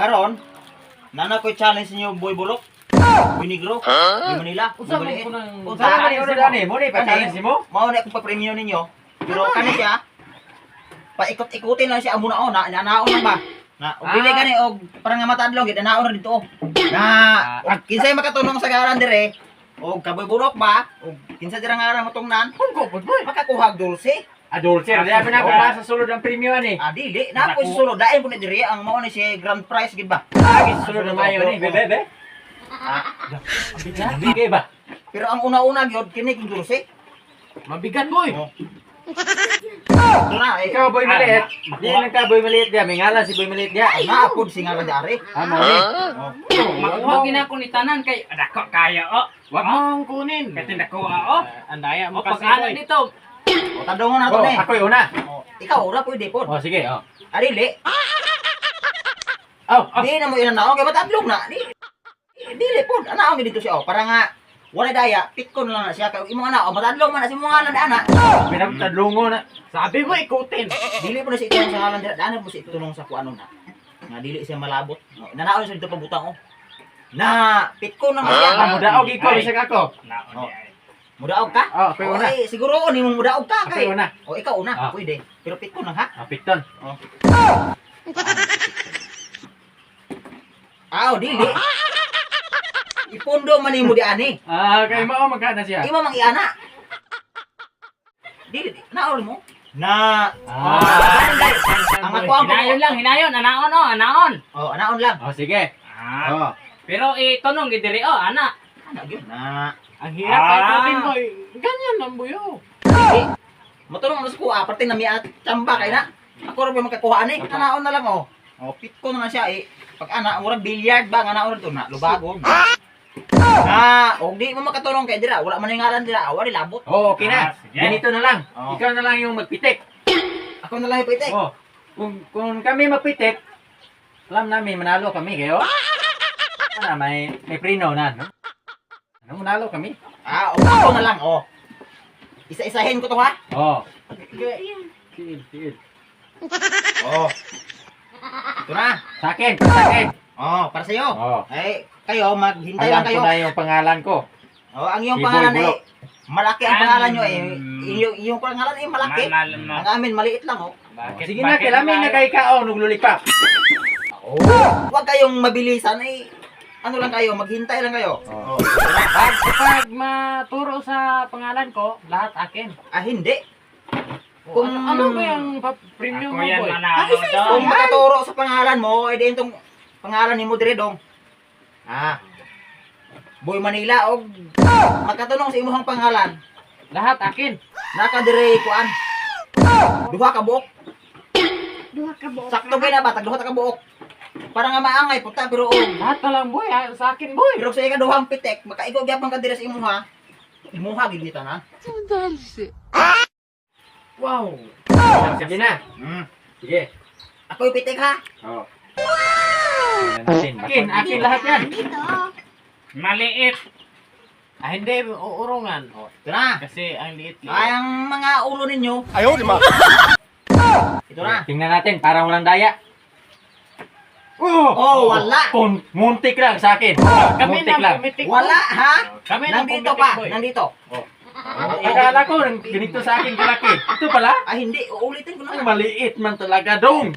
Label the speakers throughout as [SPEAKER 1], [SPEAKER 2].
[SPEAKER 1] Karon, nana ko challenge niyo Boy Bulok. Boy Negro, di Manila.
[SPEAKER 2] Usa mo
[SPEAKER 1] Maliit.
[SPEAKER 2] ko nang
[SPEAKER 1] Unsa man ni dani? Mo ni pa-challenge mo? Mao na ko pa-premium ninyo. Pero kani siya paikot-ikutin lang siya amo na nanaon lang ba? Na og dili gani og parang nga matadlong gid nanaon na dito. Na og kinsay makatulong sa garan dire? Og kaboy bulok ba? Og kinsa dira nga ara matungnan?
[SPEAKER 2] Kung ko boy.
[SPEAKER 1] Makakuha og dulce.
[SPEAKER 2] Adulce, di abi na ko nasa sulod ang premium ani.
[SPEAKER 1] Dili na ko sulod dayon po ni dire ang mao ni si grand prize gid ba?
[SPEAKER 2] Agi sulod na mayo ni bebe. Bigay ba?
[SPEAKER 1] Pero ang una-una gyud kini kung dulce.
[SPEAKER 2] Mabigat boy.
[SPEAKER 1] Ito na,
[SPEAKER 2] Ikaw boy maliit. Di lang ka boy maliit dia, may ngalan si boy maliit dia.
[SPEAKER 1] naapod si nga dari.
[SPEAKER 2] Amo ni.
[SPEAKER 3] Makuha gina ko ni tanan kay dako kaya o.
[SPEAKER 2] Wag mong kunin.
[SPEAKER 3] Kasi dako o.
[SPEAKER 2] Andaya
[SPEAKER 3] O
[SPEAKER 2] mo kasi
[SPEAKER 3] pag-anak
[SPEAKER 2] boy.
[SPEAKER 3] dito.
[SPEAKER 1] O tadong na to
[SPEAKER 2] Oh,
[SPEAKER 1] ni.
[SPEAKER 2] ako yung una.
[SPEAKER 1] Ikaw ora pwede pod.
[SPEAKER 2] Oh, sige, oh.
[SPEAKER 1] Dili.
[SPEAKER 2] Oh,
[SPEAKER 1] Di na mo inanaw kay matadlong na. Dili pod. Anaon gid dito siya para nga wala daya, pitkon lang na siya kay imong anak matadlong man na si mga anak ana.
[SPEAKER 2] pinagtadlungo na. Sabi mo ikutin.
[SPEAKER 1] Dili po na si itulong sa halan dira, dana po si itulong sa kuano na. Nga dili siya malabot. Nanaon siya dito pabutang oh. Na pitkon na siya.
[SPEAKER 2] Ah, mudaog ikaw bisag ako.
[SPEAKER 3] Naon
[SPEAKER 1] Oh.
[SPEAKER 3] di ay.
[SPEAKER 1] Mudaog ka?
[SPEAKER 2] Oh, ako yung una.
[SPEAKER 1] Okay, siguro ni mo mudaog ka
[SPEAKER 2] Ako
[SPEAKER 1] kay.
[SPEAKER 2] yung una.
[SPEAKER 1] O ikaw una,
[SPEAKER 2] Ah.
[SPEAKER 1] pwede. Pero pitkon lang ha.
[SPEAKER 2] Ah, pikton.
[SPEAKER 1] Dili. Ipundo man nimo di ani.
[SPEAKER 2] Ah, kay mao magkana siya.
[SPEAKER 1] Ima mang iana. Dili, naol mo. Na. Ang ako ang
[SPEAKER 3] Hinayon lang, hinayon. Anaon o, anaon.
[SPEAKER 1] Oh, anaon lang.
[SPEAKER 2] Oh, sige. Oh.
[SPEAKER 3] Pero itunong gid diri o, ana.
[SPEAKER 1] Ana gyud na.
[SPEAKER 2] Ang hirap kay ikutin boy. Ganyan lang buyo.
[SPEAKER 1] Dili. Matulong na sa kuha, parte na miya tsamba kay na. Ako ra pa makakuha ani. Anaon na lang oh. Oh, pit ko na siya eh. Pag ana, murag billiard ba nga naon to na lubago. Og di mo makatulong kay dira, wala man yung ngalan dira, wala labot.
[SPEAKER 2] Oh, okay na.
[SPEAKER 3] Sige.
[SPEAKER 2] Ganito na lang.
[SPEAKER 1] Oh.
[SPEAKER 2] Ikaw na lang yung magpitik.
[SPEAKER 1] Ako na lang ipitik.
[SPEAKER 2] Oh. Kung kami magpitik, alam namin manalo kami kayo. Ano, may prino na, no? Ano, manalo kami?
[SPEAKER 1] Ako na lang oh. Isa-isahin ko to ha.
[SPEAKER 2] Oh. Sige.
[SPEAKER 1] Oh. Ito na.
[SPEAKER 2] Sa akin, sa akin.
[SPEAKER 1] Oh, para sa'yo.
[SPEAKER 2] Oh.
[SPEAKER 1] Eh, kayo, maghintay
[SPEAKER 2] Alam
[SPEAKER 1] lang kayo.
[SPEAKER 2] ko na yung pangalan ko.
[SPEAKER 1] Oh, ang iyong
[SPEAKER 2] Si Boy
[SPEAKER 1] pangalan
[SPEAKER 2] Bulok.
[SPEAKER 1] malaki ang pangalan nyo eh. Iyong pangalan eh, malaki. Ang amin, maliit lang oh.
[SPEAKER 3] Bakit?
[SPEAKER 2] Sige na, kailangan na kay kao, naglulikap.
[SPEAKER 1] Huwag kayong mabilisan eh. Ano lang kayo, maghintay lang kayo.
[SPEAKER 2] Oh.
[SPEAKER 3] Pag maturo sa pangalan ko, lahat akin.
[SPEAKER 1] Hindi.
[SPEAKER 2] Kung
[SPEAKER 3] Ano ba yung premium mo boy?
[SPEAKER 1] Kung makaturo sa pangalan mo, eh di itong pangalan ni mo dire dong. Boy Manila og makatunong sa imong pangalan.
[SPEAKER 3] Lahat akin.
[SPEAKER 1] Naka dire kuan. Duha ka buok. Sakto ba na ba tag duha ka buok. Para nga maangay puta pero
[SPEAKER 3] Lahat na lang boy, sa akin boy.
[SPEAKER 1] pero sa ika duhang pitek, makaigo gyapon ka dire sa imuha. Imuha gid kita na.
[SPEAKER 3] Wow.
[SPEAKER 2] Sige na. Sige.
[SPEAKER 1] Ako yung pitek ha.
[SPEAKER 2] Oh. Akin lahat yan.
[SPEAKER 3] Maliit.
[SPEAKER 2] Hindi, uurungan.
[SPEAKER 1] Ito na.
[SPEAKER 3] Kasi ang liit.
[SPEAKER 1] Ay ang mga ulo ninyo. Ito na.
[SPEAKER 2] Tingnan natin, parang walang daya.
[SPEAKER 1] Oh, wala.
[SPEAKER 2] Muntik lang sa akin. Muntik lang.
[SPEAKER 3] pumitik.
[SPEAKER 1] Wala ha.
[SPEAKER 3] Kami nang
[SPEAKER 1] Nandito
[SPEAKER 3] pumitik,
[SPEAKER 1] pa.
[SPEAKER 3] boy.
[SPEAKER 1] Nandito.
[SPEAKER 2] Akala ko, ganito sa akin kalaki. Ito pala,
[SPEAKER 1] Hindi. Uulitin ko na.
[SPEAKER 2] ang maliit man talaga dong.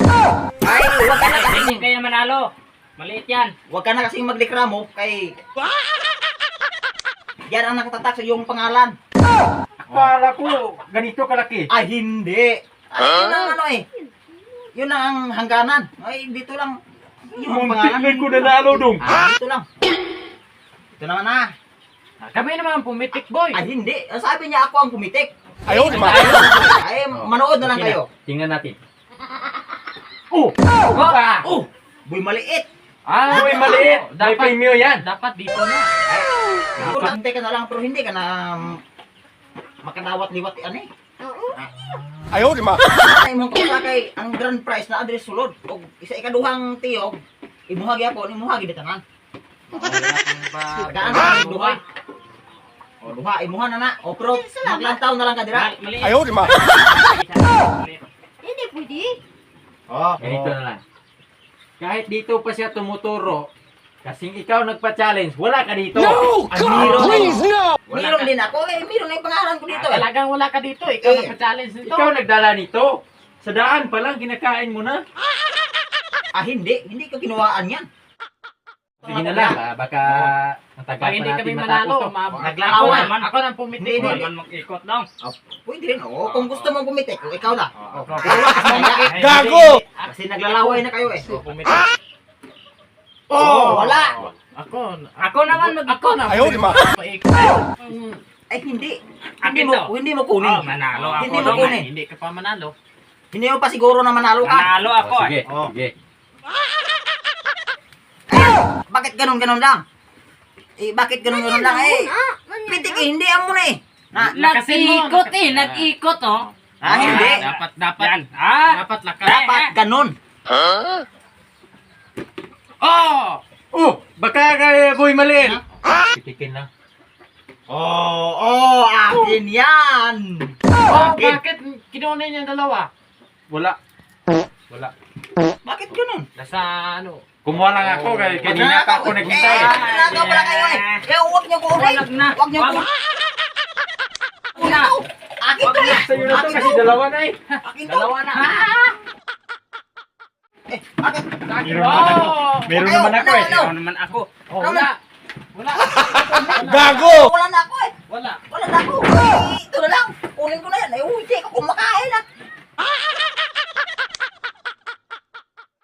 [SPEAKER 1] Ay, wag ka na kasi.
[SPEAKER 3] Hindi kayo manalo. Maliit yan.
[SPEAKER 1] Wag ka na kasing magreklamo kay yan ang nakatatak sa iyong pangalan.
[SPEAKER 2] Akala ko, ganito kalaki.
[SPEAKER 1] Hindi. Yun ang ano eh. Yun ang hangganan. Ay, dito lang. Yung
[SPEAKER 2] Muntik
[SPEAKER 1] pangalan.
[SPEAKER 2] lang ko nanalo dong.
[SPEAKER 1] Dito lang. Ito naman na.
[SPEAKER 3] Kami naman ang pumitik boy.
[SPEAKER 1] Hindi. Sabi niya ako ang pumitik.
[SPEAKER 2] Ayaw naman.
[SPEAKER 1] Ay, manood na lang kayo.
[SPEAKER 2] Tingnan natin.
[SPEAKER 1] Boy, maliit.
[SPEAKER 2] Uy, maliit. May premium yan.
[SPEAKER 3] Dapat dito na.
[SPEAKER 1] Hintay ka na lang, pero hindi ka na makadawat-liwat ano eh.
[SPEAKER 4] Ayaw, di ma.
[SPEAKER 1] Ay, mong kausa kay ang grand prize na address sulod. O isa ikaduhang tiyog, imuhagi ako, imuhagi dito nga. Gaan sa duha. O duha, imuha na na. O pero maglantaw na lang ka dira.
[SPEAKER 3] Maliit.
[SPEAKER 4] Ayaw, di ma.
[SPEAKER 3] Maliit.
[SPEAKER 5] Hindi pwede.
[SPEAKER 1] Oh,
[SPEAKER 2] Ganito na lang. kahit dito pa siya tumuturo, kasing ikaw nagpa-challenge, wala ka dito.
[SPEAKER 4] No! God, please, no!
[SPEAKER 1] Meron din ako eh. Meron na yung pangalan ko dito eh.
[SPEAKER 3] Talagang wala ka dito. Ikaw
[SPEAKER 1] Eh,
[SPEAKER 3] nagpa-challenge nito.
[SPEAKER 2] Ikaw nagdala nito. Sa daan pa lang, kinakain mo na.
[SPEAKER 1] Ah, hindi. Hindi ko kinuhaan yan.
[SPEAKER 2] Sige na lang, baka matagal
[SPEAKER 3] Pag
[SPEAKER 2] pa
[SPEAKER 3] hindi
[SPEAKER 2] natin
[SPEAKER 3] kami
[SPEAKER 2] matapos
[SPEAKER 3] manalo,
[SPEAKER 2] to.
[SPEAKER 1] Naglakaw
[SPEAKER 3] ako,
[SPEAKER 1] naman.
[SPEAKER 3] ako nang pumitik.
[SPEAKER 1] Hindi, hindi.
[SPEAKER 3] mag-ikot lang.
[SPEAKER 1] Pwede rin. Oo, kung gusto mong pumitik, o ikaw na.
[SPEAKER 4] Gago!
[SPEAKER 1] Kasi naglalaway na kayo eh.
[SPEAKER 3] Oh,
[SPEAKER 1] wala.
[SPEAKER 3] Ako naman mag-ikot.
[SPEAKER 4] Ayaw, di ba?
[SPEAKER 1] Ay, hindi.
[SPEAKER 3] Akin to.
[SPEAKER 1] Hindi mo kunin.
[SPEAKER 3] Manalo ako.
[SPEAKER 1] Hindi mo kunin.
[SPEAKER 3] Hindi ka pa manalo.
[SPEAKER 1] Hindi mo pa siguro na manalo ka.
[SPEAKER 3] Manalo ako
[SPEAKER 2] Oh, sige,
[SPEAKER 1] Oh.
[SPEAKER 2] sige.
[SPEAKER 1] Bakit ganun-ganun lang? Eh, bakit ganun-ganun lang eh? Pitik eh, hindi amo na eh.
[SPEAKER 3] Nag-ikot nag-ikot oh.
[SPEAKER 1] Ah, hindi.
[SPEAKER 3] Dapat. Yan. Dapat lakay.
[SPEAKER 1] Dapat ganun.
[SPEAKER 3] Oh!
[SPEAKER 2] Oh, baka kay Boy Malin. Pitikin lang.
[SPEAKER 1] Oh, akin yan.
[SPEAKER 3] Oh,
[SPEAKER 1] Akin.
[SPEAKER 3] bakit kinuha niya yung dalawa?
[SPEAKER 2] Wala. Wala.
[SPEAKER 1] Bakit ganun?
[SPEAKER 3] Nasa ano?
[SPEAKER 2] Kumuha lang ako kay kanina pa ako naghintay.
[SPEAKER 1] Nagaw pala kayo eh. Kaya huwag niyo kunin. Huwag niyo kunin.
[SPEAKER 3] Una.
[SPEAKER 1] Akin to eh.
[SPEAKER 2] Sa'yo na to
[SPEAKER 1] Akin
[SPEAKER 2] kasi
[SPEAKER 1] to.
[SPEAKER 2] dalawa na eh.
[SPEAKER 1] Akin to.
[SPEAKER 3] Dalawa na.
[SPEAKER 1] Eh, bakit?
[SPEAKER 3] Oh!
[SPEAKER 2] Meron naman ako eh.
[SPEAKER 1] Ano?
[SPEAKER 3] naman ako. Oh,
[SPEAKER 1] Ano?
[SPEAKER 3] wala. Wala.
[SPEAKER 4] Gago!
[SPEAKER 1] Wala na ako eh.
[SPEAKER 3] Wala.
[SPEAKER 1] Wala na ako. Eh, ito na lang. Kunin ko na yan. Eh, hindi ko kumakain ah.